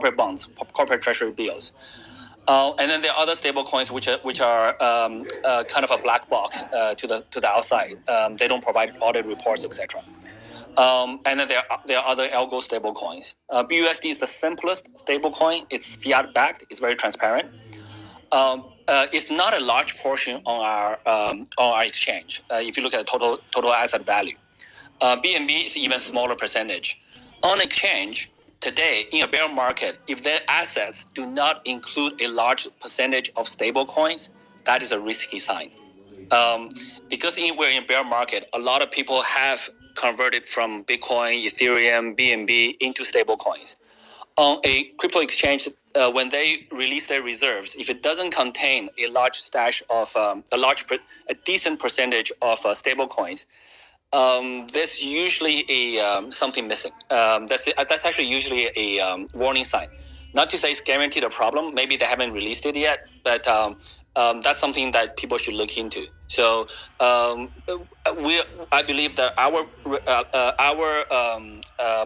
bonds, corporate treasury bills. And then there are other stable coins which are kind of a black box to the outside. They don't provide audit reports, etc. And then there are other algo stable coins. BUSD is the simplest stable coin. It's fiat backed. It's very transparent. It's not a large portion on our exchange. If you look at total asset value, BNB is even smaller percentage. On exchange today, in a bear market, if their assets do not include a large percentage of stable coins, that is a risky sign. Because we're in a bear market, a lot of people have converted from Bitcoin, Ethereum, BNB into stable coins. On a crypto exchange, when they release their reserves, if it doesn't contain a large stash of a decent percentage of stable coins, there's usually something missing. That's actually usually a warning sign. Not to say it's guaranteed a problem. Maybe they haven't released it yet, but that's something that people should look into. So I believe that our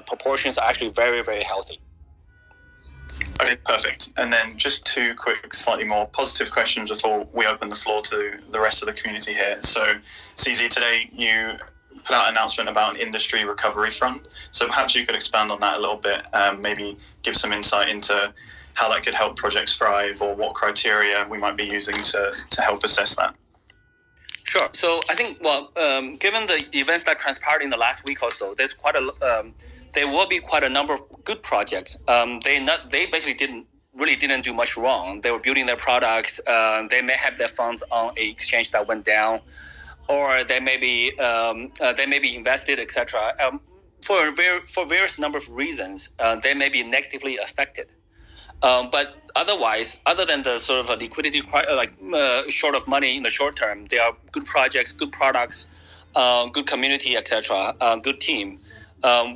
proportions are actually very, very healthy. Okay, perfect. And then just two quick, slightly more positive questions before we open the floor to the rest of the community here. So, CZ, today you put out an announcement about an industry recovery fund. So perhaps you could expand on that a little bit, maybe give some insight into how that could help projects thrive or what criteria we might be using to help assess that. Sure. So I think, given the events that transpired in the last week or so, there's there will be quite a number of good projects. They basically didn't do much wrong. They were building their products. They may have their funds on an exchange that went down, or they may be invested, etc. For various number of reasons, they may be negatively affected. But otherwise, other than the sort of a liquidity, short of money in the short term, there are good projects, good products, good community, etc. Good team.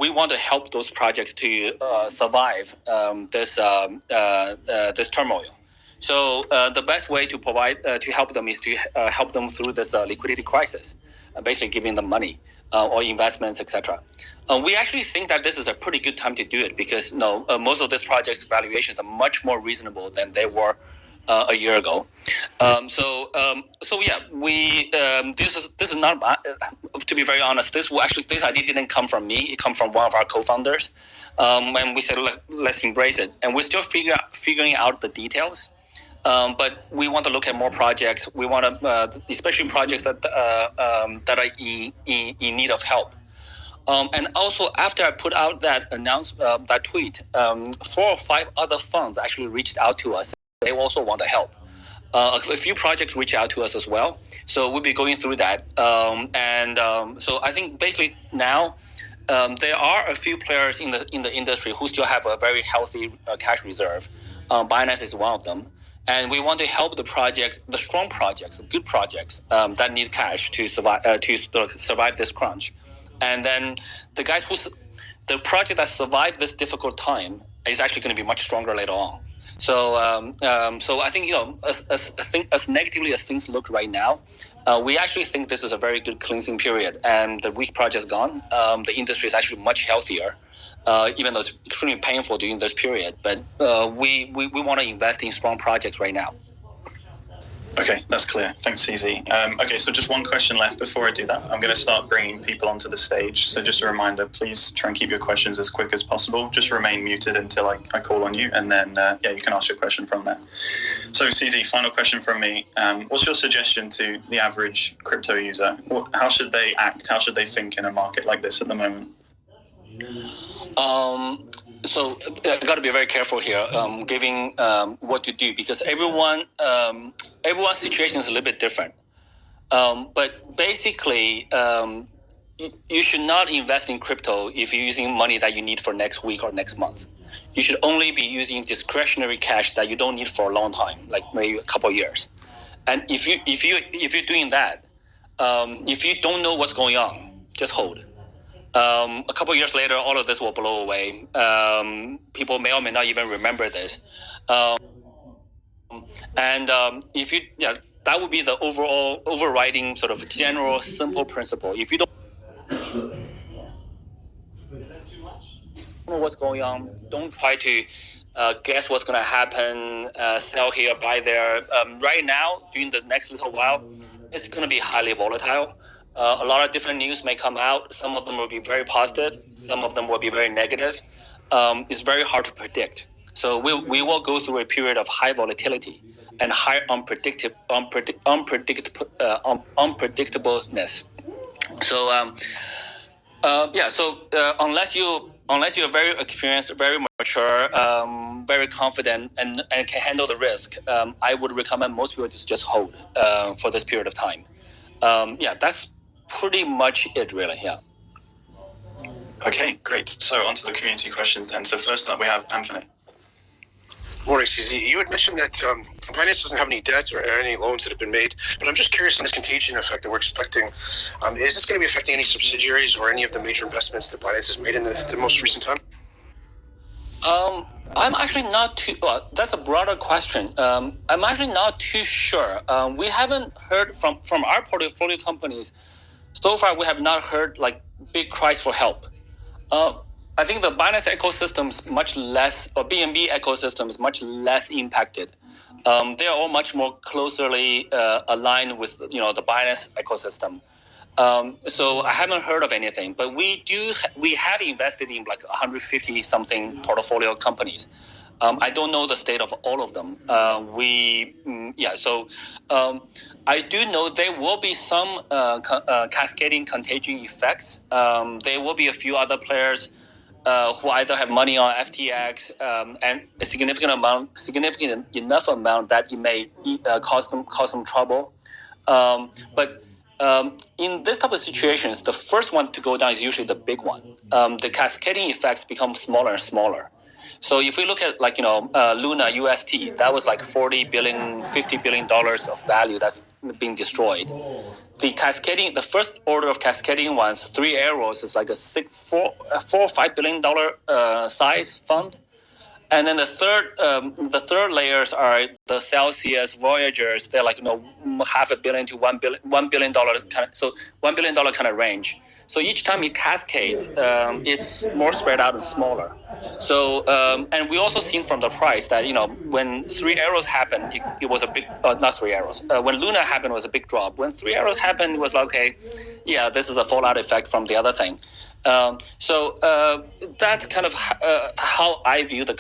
We want to help those projects to survive this turmoil. So the best way to provide to help them is to help them through this liquidity crisis, basically giving them money or investments, etc. We actually think that this is a pretty good time to do it because most of these projects' valuations are much more reasonable than they were a year ago. So this is not to be very honest. This idea didn't come from me. It came from one of our co-founders, and we said let's embrace it. And we're still figuring out the details. But we want to look at more projects. We want to, especially projects that are in need of help. And also, after I put out that that tweet, 4 or 5 other funds actually reached out to us. They also want to help. A few projects reach out to us as well. So we'll be going through that. So I think basically now there are a few players in the industry who still have a very healthy cash reserve. BINIANCE is one of them. And we want to help the projects, the strong projects, the good projects that need cash to survive this crunch. And then the project that survived this difficult time is actually going to be much stronger later on. So I think as negatively as things look right now, we actually think this is a very good cleansing period, and the weak project's gone. The industry is actually much healthier. Even though it's extremely painful during this period, but we want to invest in strong projects right now. Okay, that's clear. Thanks, CZ. Okay, so just one question left before I do that. I'm going to start bringing people onto the stage. So just a reminder, please try and keep your questions as quick as possible. Just remain muted until I call on you, and then you can ask your question from there. So CZ, final question from me. What's your suggestion to the average crypto user? How should they act? How should they think in a market like this at the moment? So I got to be very careful here, giving what to do, because everyone's situation is a little bit different. But basically, you should not invest in crypto if you're using money that you need for next week or next month. You should only be using discretionary cash that you don't need for a long time, like maybe a couple of years. And if you're doing that, if you don't know what's going on, just hold. A couple of years later, all of this will blow away. People may or may not even remember this. That would be the overriding sort of general simple principle. If you don't know what's going on, don't try to guess what's going to happen, sell here, buy there. Right now, during the next little while, it's going to be highly volatile. A lot of different news may come out. Some of them will be very positive. Some of them will be very negative. It's very hard to predict. So we will go through a period of high volatility and high unpredictableness. So unless you're very experienced, very mature, very confident, and can handle the risk, I would recommend most people to just hold for this period of time. That's pretty much it, really. Yeah. Okay, great. So on to the community questions then. So first up, we have Anthony. Morning, CZ. You had mentioned that Binance doesn't have any debts or any loans that have been made, but I'm just curious in this contagion effect that we're expecting, is this going to be affecting any subsidiaries or any of the major investments that Binance has made in the most recent time? I'm actually not too. Well, that's a broader question. I'm actually not too sure. We haven't heard from our portfolio companies. So far, we have not heard like big cries for help. I think the Binance ecosystem is much less, or BNB ecosystem is much less impacted. They are all much more closely aligned with the Binance ecosystem. So I haven't heard of anything, but we have invested in like 150 something portfolio companies. I don't know the state of all of them. So I do know there will be some cascading contagion effects. There will be a few other players who either have money on FTX and a significant enough amount that it may cause them trouble. But in this type of situations, the first one to go down is usually the big one. The cascading effects become smaller and smaller. So if we look at Luna UST, that was like $40 billion, $50 billion of value that's being destroyed. The first order of cascading ones, 3 arrows, is like a $4 or $5 billion size fund. And then the third layers are the Celsius, Voyagers. They're like $500 million to $1 billion kind of, so $1 billion kind of range. So each time it cascades, it's more spread out and smaller. So and we also seen from the price that when 3 arrows happened, it was a big not 3 arrows. When Luna happened, it was a big drop. When 3 arrows happened, it was like, okay, yeah, this is a fallout effect from the other thing. So that's kind of how I view the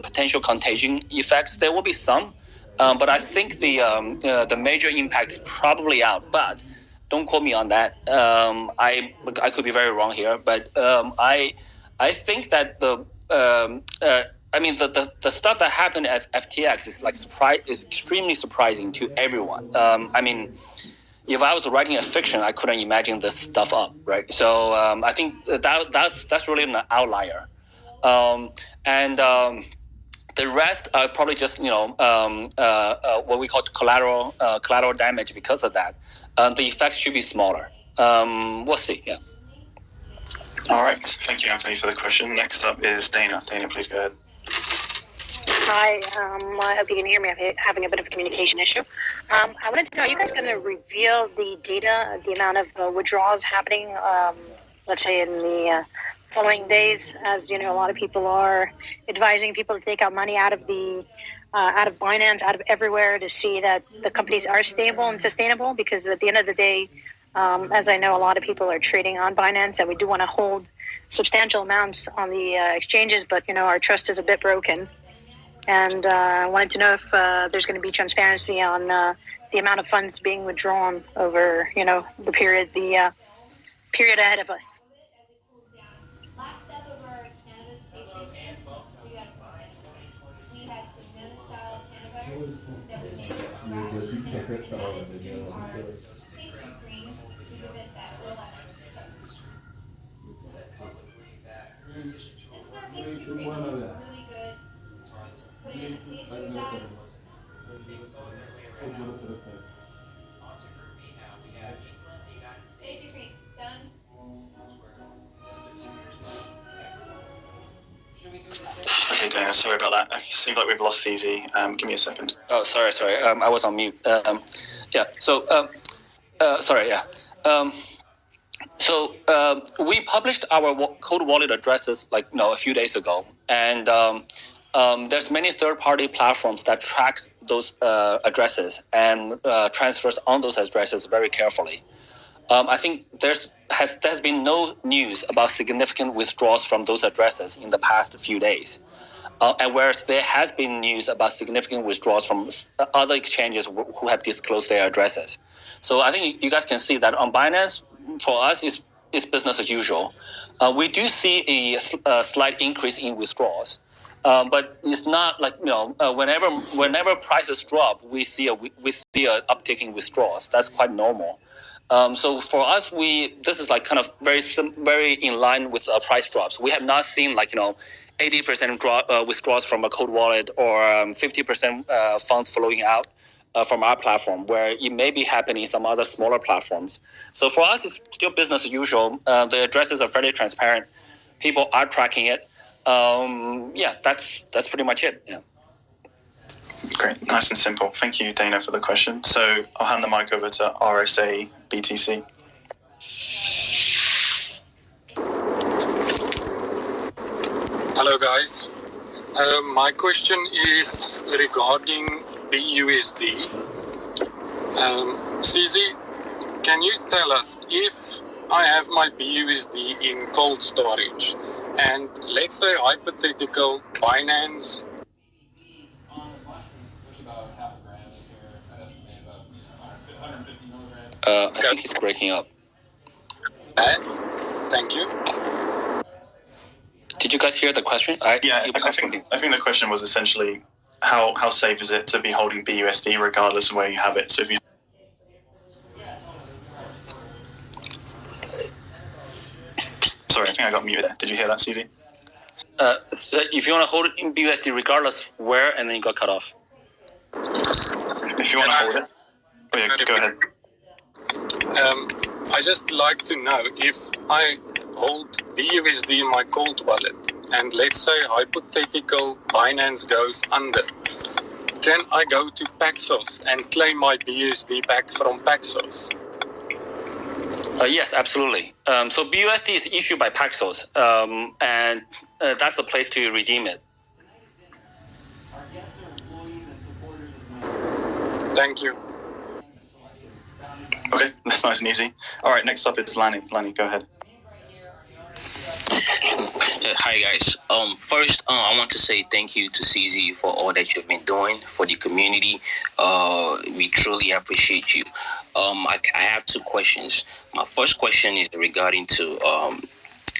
potential contagion effects. There will be some, but I think the major impact is probably out. But don't quote me on that. I could be very wrong here, but I think that the stuff that happened at FTX is extremely surprising to everyone. If I was writing a fiction, I couldn't imagine this stuff up, right? So I think that's really an outlier, and the rest are probably just what we call collateral damage because of that. The effects should be smaller. We'll see. Yeah. All right. Thank you, Anthony, for the question. Next up is Dana. Dana, please go ahead. Hi, I hope you can hear me. I'm having a bit of a communication issue. I wanted to know, are you guys going to reveal the data, the amount of withdrawals happening, let's say in the following days? As you know, a lot of people are advising people to take out money out of Binance, out of everywhere, to see that the companies are stable and sustainable. Because at the end of the day, as I know, a lot of people are trading on Binance, and we do want to hold substantial amounts on the exchanges, but our trust is a bit broken. And I wanted to know if there's going to be transparency on the amount of funds being withdrawn over, the period ahead of us. Okay, Dana, sorry about that. It seems like we've lost CZ. Give me a second. Oh, sorry. I was on mute. So we published our cold wallet addresses a few days ago, and there's many third-party platforms that tracks those addresses and transfers on those addresses very carefully. I think there's been no news about significant withdrawals from those addresses in the past few days. And whereas there has been news about significant withdrawals from other exchanges who have disclosed their addresses. So I think you guys can see that on Binance, for us, it's business as usual. We do see a slight increase in withdrawals. But it's not like, whenever prices drop, we see a uptick in withdrawals. That's quite normal. So for us, this is like kind of very in line with price drops. We have not seen 80% withdrawals from a cold wallet or 50% funds flowing out from our platform, where it may be happening in some other smaller platforms. So for us, it's still business as usual. The addresses are fairly transparent. People are tracking it. That's pretty much it. Yeah. Great, nice and simple. Thank you, Dana, for the question. So I'll hand the mic over to RSA BTC. Hello, guys. My question is regarding BUSD. CZ, can you tell us if I have my BUSD in cold storage and let's say hypothetical Binance I think it's breaking up. Thank you. Did you guys hear the question? I think the question was essentially how safe is it to be holding BUSD regardless of where you have it? So if you Sorry, I think I got muted there. Did you hear that, CZ? So if you want to hold it in BUSD regardless where, and then you got cut off. If you want to hold it. Oh yeah, go ahead. I just like to know if I hold BUSD in my cold wallet and let's say hypothetical Binance goes under, can I go to Paxos and claim my BUSD back from Paxos? Yes, absolutely. So BUSD is issued by Paxos, and that's the place to redeem it. Thank you. Okay, that's nice and easy. All right, next up is Lanny. Lanny, go ahead. Hi guys. First, I want to say thank you to CZ for all that you've been doing for the community. We truly appreciate you. I have two questions. My first question is regarding to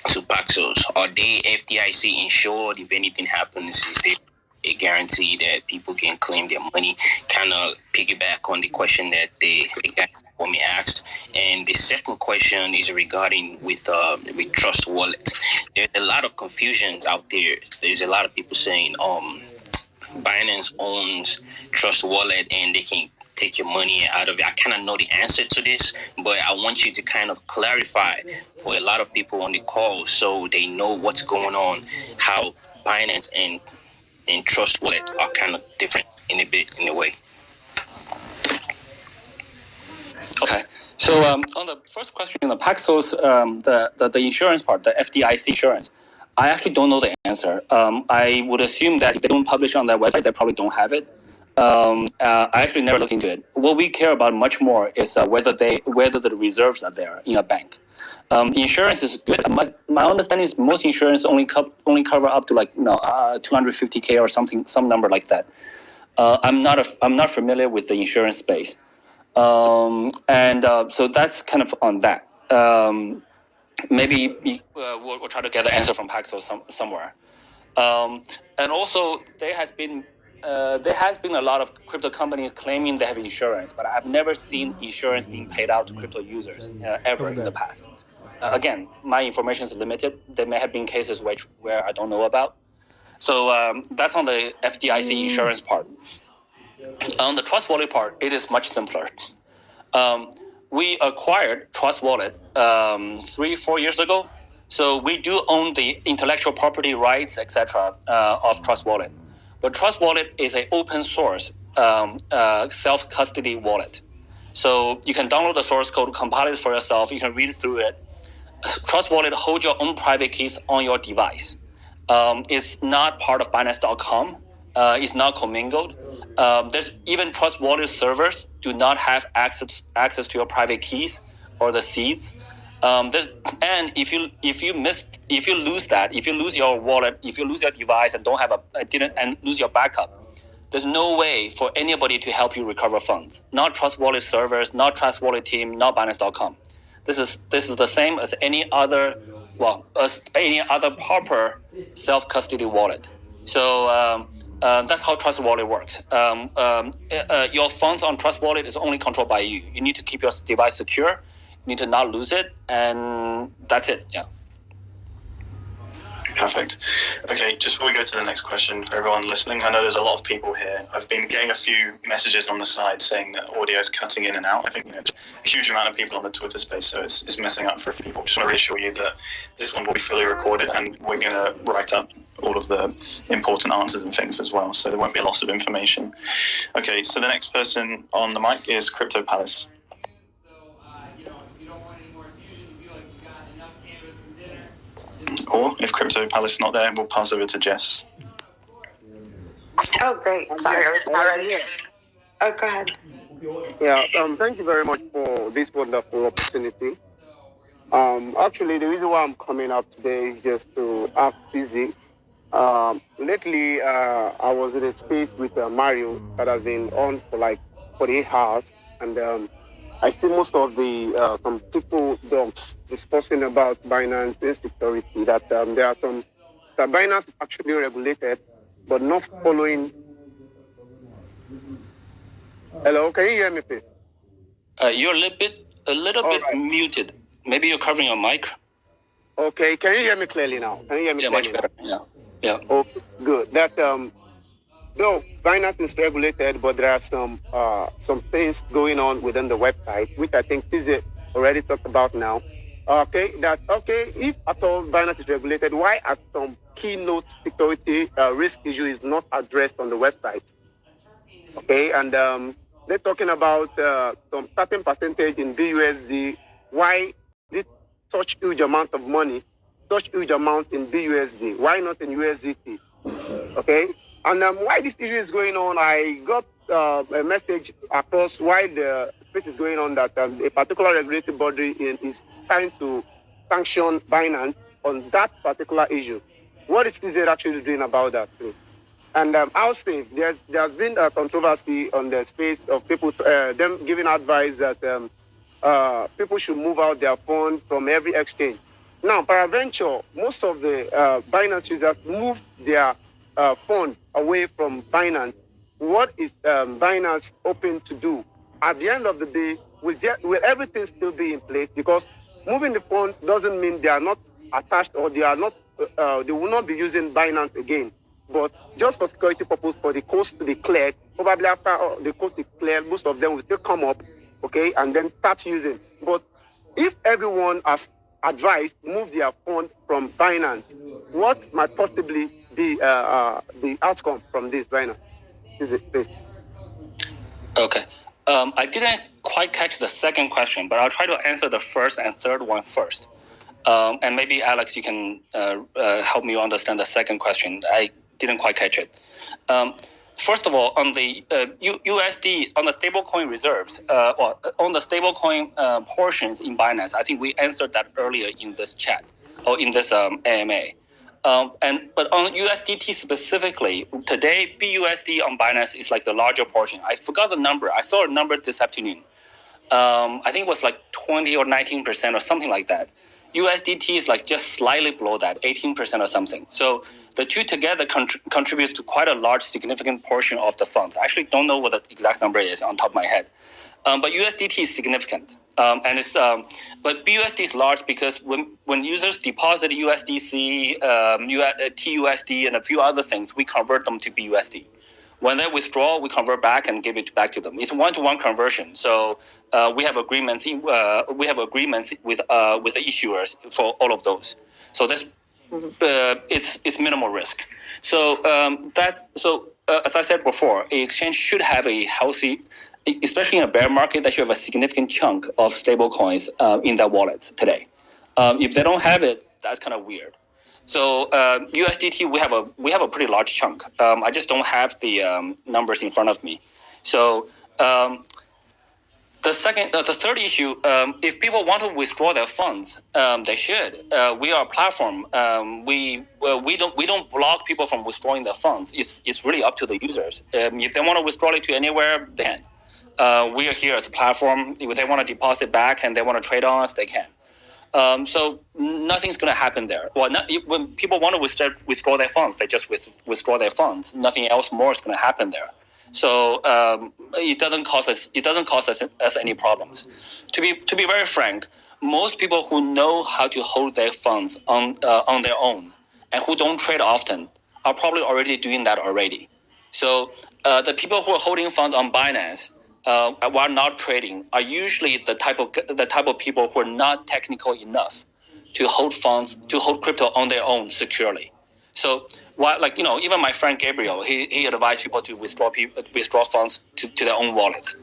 Paxos. Are they FDIC insured? If anything happens, is there a guarantee that people can claim their money? Kind of piggyback on the question that the guy for me asked. And the second question is regarding with Trust Wallet. There's a lot of confusions out there. There's a lot of people saying Binance owns Trust Wallet and they can take your money out of it. I kind of know the answer to this, but I want you to kind of clarify for a lot of people on the call so they know what's going on, how Binance and Trust Wallet are kind of different in a way. Okay. So on the first question, the Paxos, the insurance part, the FDIC insurance, I actually don't know the answer. I would assume that if they don't publish on their website, they probably don't have it. I actually never looked into it. What we care about much more is whether the reserves are there in a bank. Insurance is good. My understanding is most insurance only cover up to 250K or something, some number like that. I'm not familiar with the insurance space, so that's kind of on that. Maybe we'll try to get the answer from Paxos somewhere. And also there has been a lot of crypto companies claiming they have insurance, but I've never seen insurance being paid out to crypto users ever in the past. Again, my information is limited. There may have been cases where I don't know about. So that's on the FDIC insurance part. On the Trust Wallet part, it is much simpler. We acquired Trust Wallet 3-4 years ago. So we do own the intellectual property rights, etc. Of Trust Wallet. But Trust Wallet is an open source self-custody wallet. So you can download the source code, compile it for yourself. You can read through it. Trust Wallet holds your own private keys on your device. It's not part of Binance.com. It's not commingled. There's even Trust Wallet servers do not have access to your private keys or the seeds. And if you lose that, if you lose your wallet, if you lose your device and and lose your backup, there's no way for anybody to help you recover funds. Not Trust Wallet servers, not Trust Wallet team, not Binance.com. This is the same as any other proper self-custody wallet. So that's how Trust Wallet works. Your funds on Trust Wallet is only controlled by you. You need to keep your device secure. You need to not lose it, and that's it. Yeah. Perfect. Okay, just before we go to the next question, for everyone listening, I know there's a lot of people here. I've been getting a few messages on the side saying that audio is cutting in and out. I think there's a huge amount of people on the Twitter space, so it's messing up for a few people. Just want to reassure you that this one will be fully recorded, and we're going to write up all of the important answers and things as well, so there won't be a loss of information. Okay, so the next person on the mic is Crypto Palace. Or if Crypto Palace is not there, we'll pass over to Jess. Oh, great. Sorry, I was not ready. Oh, go ahead. Yeah, thank you very much for this wonderful opportunity. Actually, the reason why I'm coming up today is just to ask Izzy. Lately, I was in a space with Mario that has been on for like 48 hours, and I see most of the some people discussing about Binance insecurity, that there are some that Binance is actually regulated, but not following. Hello, can you hear me, please? You're a little bit muted. Maybe you're covering your mic. Okay, can you hear me clearly now? Can you hear me clearly? Much better. Yeah. Okay, good. That though Binance is regulated, but there are some things going on within the website, which I think Tizi already talked about now. If at all Binance is regulated, why are some keynote security risk issue is not addressed on the website? Okay, and they're talking about some certain percentage in BUSD. Why did such huge amount of money, such huge amount in BUSD? Why not in USDT? Okay, and why this issue is going on? I got a message across why the space is going on, that a particular regulatory body is trying to sanction Binance on that particular issue. What is TZ actually doing about that too? And I'll say there's been a controversy on the space of people them giving advice that people should move out their funds from every exchange. Now, peradventure, most of the Binance users moved their fund away from Binance. What is Binance open to do? At the end of the day, will everything still be in place? Because moving the fund doesn't mean they are not attached, or they are not. They will not be using Binance again. But just for security purpose, for the cost to be cleared, probably after the cost is cleared, most of them will still come up, okay, and then start using. But if everyone has advised move their fund from Binance, what might possibly be the outcome from this, Binance? Is it, please? Okay. I didn't quite catch the second question, but I'll try to answer the first and third one first. And maybe Alex, you can help me understand the second question. I didn't quite catch it. First of all, on the USD, on the stablecoin reserves, on the stablecoin portions in Binance, I think we answered that earlier in this chat or in this AMA. But on USDT specifically, today BUSD on Binance is like the larger portion. I forgot the number. I saw a number this afternoon. I think it was like 20 or 19% or something like that. USDT is like just slightly below that, 18% or something. So the two together contributes to quite a large, significant portion of the funds. I actually don't know what the exact number is on top of my head. But USDT is significant. And it's but BUSD is large because when users deposit USDC, TUSD, and a few other things, we convert them to BUSD. When they withdraw, we convert back and give it back to them. It's one-to-one conversion. So we have agreements. We have agreements with the issuers for all of those. So that's it's minimal risk. So as I said before, an exchange should have a healthy, especially in a bear market, that should have a significant chunk of stable coins in their wallets today. If they don't have it, that's kind of weird. So USDT, we have a pretty large chunk. I just don't have the numbers in front of me. So the third issue, if people want to withdraw their funds, they should. We are a platform. We don't block people from withdrawing their funds. It's really up to the users. If they want to withdraw it to anywhere, they can. We are here as a platform. If they want to deposit back and they want to trade on us, they can. So nothing's going to happen there. Well, when people want to withdraw their funds, they just withdraw their funds. Nothing else more is going to happen there. So it doesn't cause us any problems. To be very frank, most people who know how to hold their funds on their own and who don't trade often are probably already doing that already. So the people who are holding funds on Binance while not trading are usually the type of people who are not technical enough to hold crypto on their own securely. So even my friend Gabriel, he advised people to withdraw funds to their own wallets.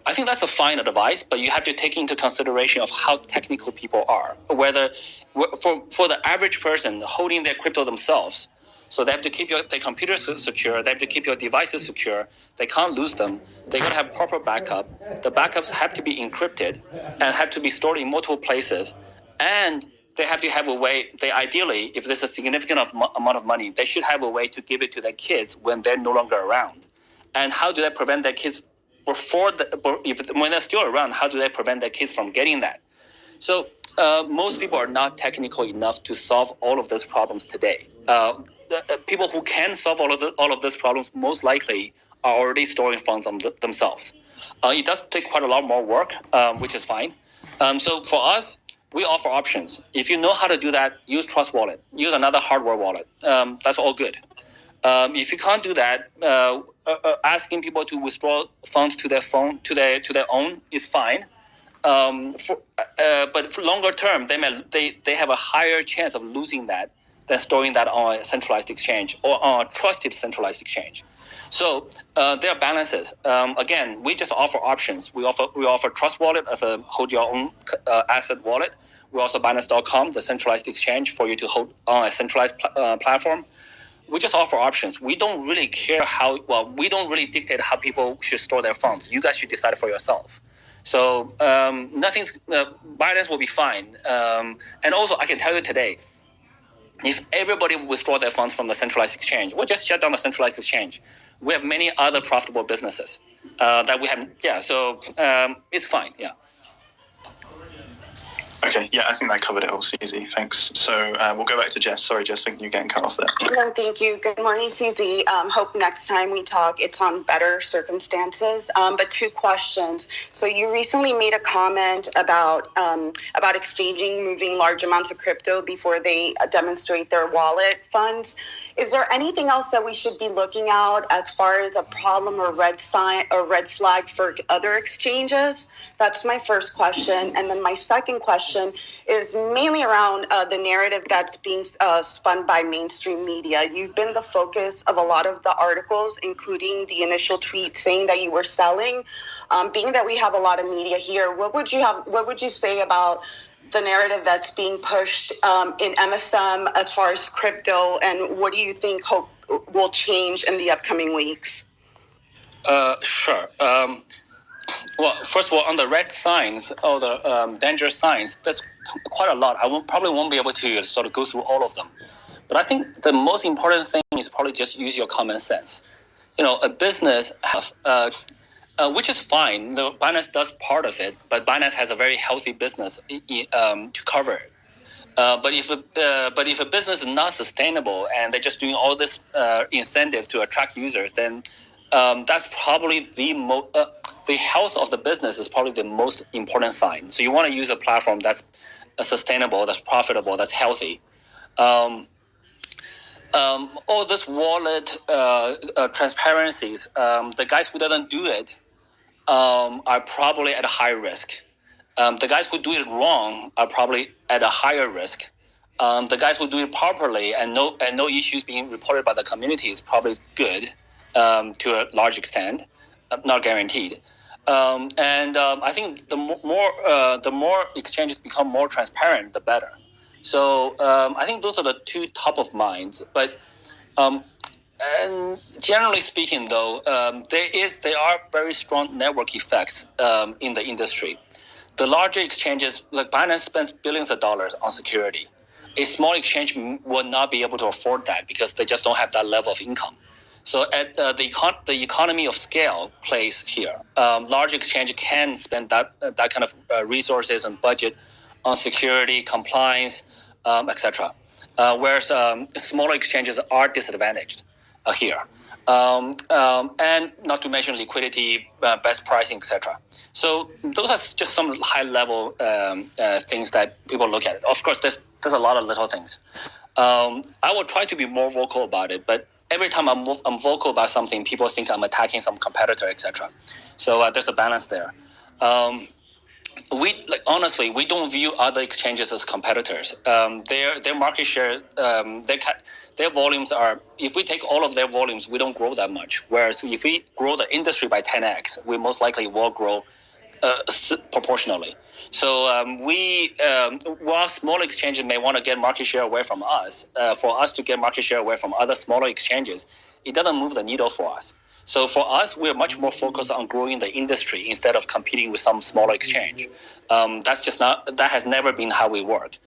I think that's a fine advice, but you have to take into consideration of how technical people are. Whether for the average person holding their crypto themselves, so they have to keep their computers secure, they have to keep your devices secure, they can't lose them, they gotta have proper backup. The backups have to be encrypted and have to be stored in multiple places, and they have to have a way. They ideally, if there's a significant amount of money, they should have a way to give it to their kids when they're no longer around. And how do they prevent their kids when they're still around? How do they prevent their kids from getting that? So most people are not technical enough to solve all of those problems today. The people who can solve all of those problems most likely are already storing funds on themselves. It does take quite a lot more work, which is fine. So for us, we offer options. If you know how to do that, use Trust Wallet. Use another hardware wallet. That's all good. If you can't do that, asking people to withdraw funds to their phone, to their own, is fine. But for longer term, they have a higher chance of losing that than storing that on a centralized exchange or on a trusted centralized exchange. So there are balances. Again, we just offer options. We offer Trust Wallet as a hold your own asset wallet. We also Binance.com, the centralized exchange for you to hold on a centralized platform. We just offer options. We don't really care we don't really dictate how people should store their funds. You guys should decide for yourself. So Binance will be fine. And also, I can tell you today, if everybody withdraw their funds from the centralized exchange, we'll just shut down the centralized exchange. We have many other profitable businesses that we have. Yeah, so it's fine. Yeah. Okay, yeah, I think that covered it all, CZ. Thanks. So we'll go back to Jess. Sorry, Jess, I think you're getting cut off there. No, thank you. Good morning, CZ. Hope next time we talk, it's on better circumstances. But two questions. So you recently made a comment about exchanging, moving large amounts of crypto before they demonstrate their wallet funds. Is there anything else that we should be looking out as far as a problem or red flag for other exchanges? That's my first question. And then my second question is mainly around the narrative that's being spun by mainstream media. You've been the focus of a lot of the articles, including the initial tweet saying that you were selling. Being that we have a lot of media here, what would you say about the narrative that's being pushed in MSM as far as crypto, and what do you think will change in the upcoming weeks? Sure. Well, first of all, on the red signs or the danger signs, that's quite a lot. I probably won't be able to sort of go through all of them. But I think the most important thing is probably just use your common sense. A business, which is fine. Binance does part of it, but Binance has a very healthy business to cover it. But if a business is not sustainable and they're just doing all this incentives to attract users, then that's probably the health of the business is probably the most important sign. So you want to use a platform that's sustainable, that's profitable, that's healthy. All this wallet transparencies, the guys who doesn't do it are probably at a high risk. The guys who do it wrong are probably at a higher risk. The guys who do it properly and no issues being reported by the community is probably good to a large extent, not guaranteed. I think the more exchanges become more transparent, the better. So I think those are the two top of mind. But and generally speaking, though, there are very strong network effects in the industry. The larger exchanges, like Binance, spends billions of dollars on security. A small exchange will not be able to afford that because they just don't have that level of income. So at the economy of scale plays here. Large exchange can spend that kind of resources and budget on security, compliance, etc. Whereas smaller exchanges are disadvantaged here. And not to mention liquidity, best pricing, etc. So those are just some high-level things that people look at. Of course, there's a lot of little things. I will try to be more vocal about it, but every time I'm vocal about something, people think I'm attacking some competitor, etc. So there's a balance there. Honestly, we don't view other exchanges as competitors. Their market share, their volumes are. If we take all of their volumes, we don't grow that much. Whereas if we grow the industry by 10x, we most likely will grow proportionally. So while small exchanges may want to get market share away from us, for us to get market share away from other smaller exchanges, it doesn't move the needle for us. So for us, we're much more focused on growing the industry instead of competing with some smaller exchange. That has never been how we work.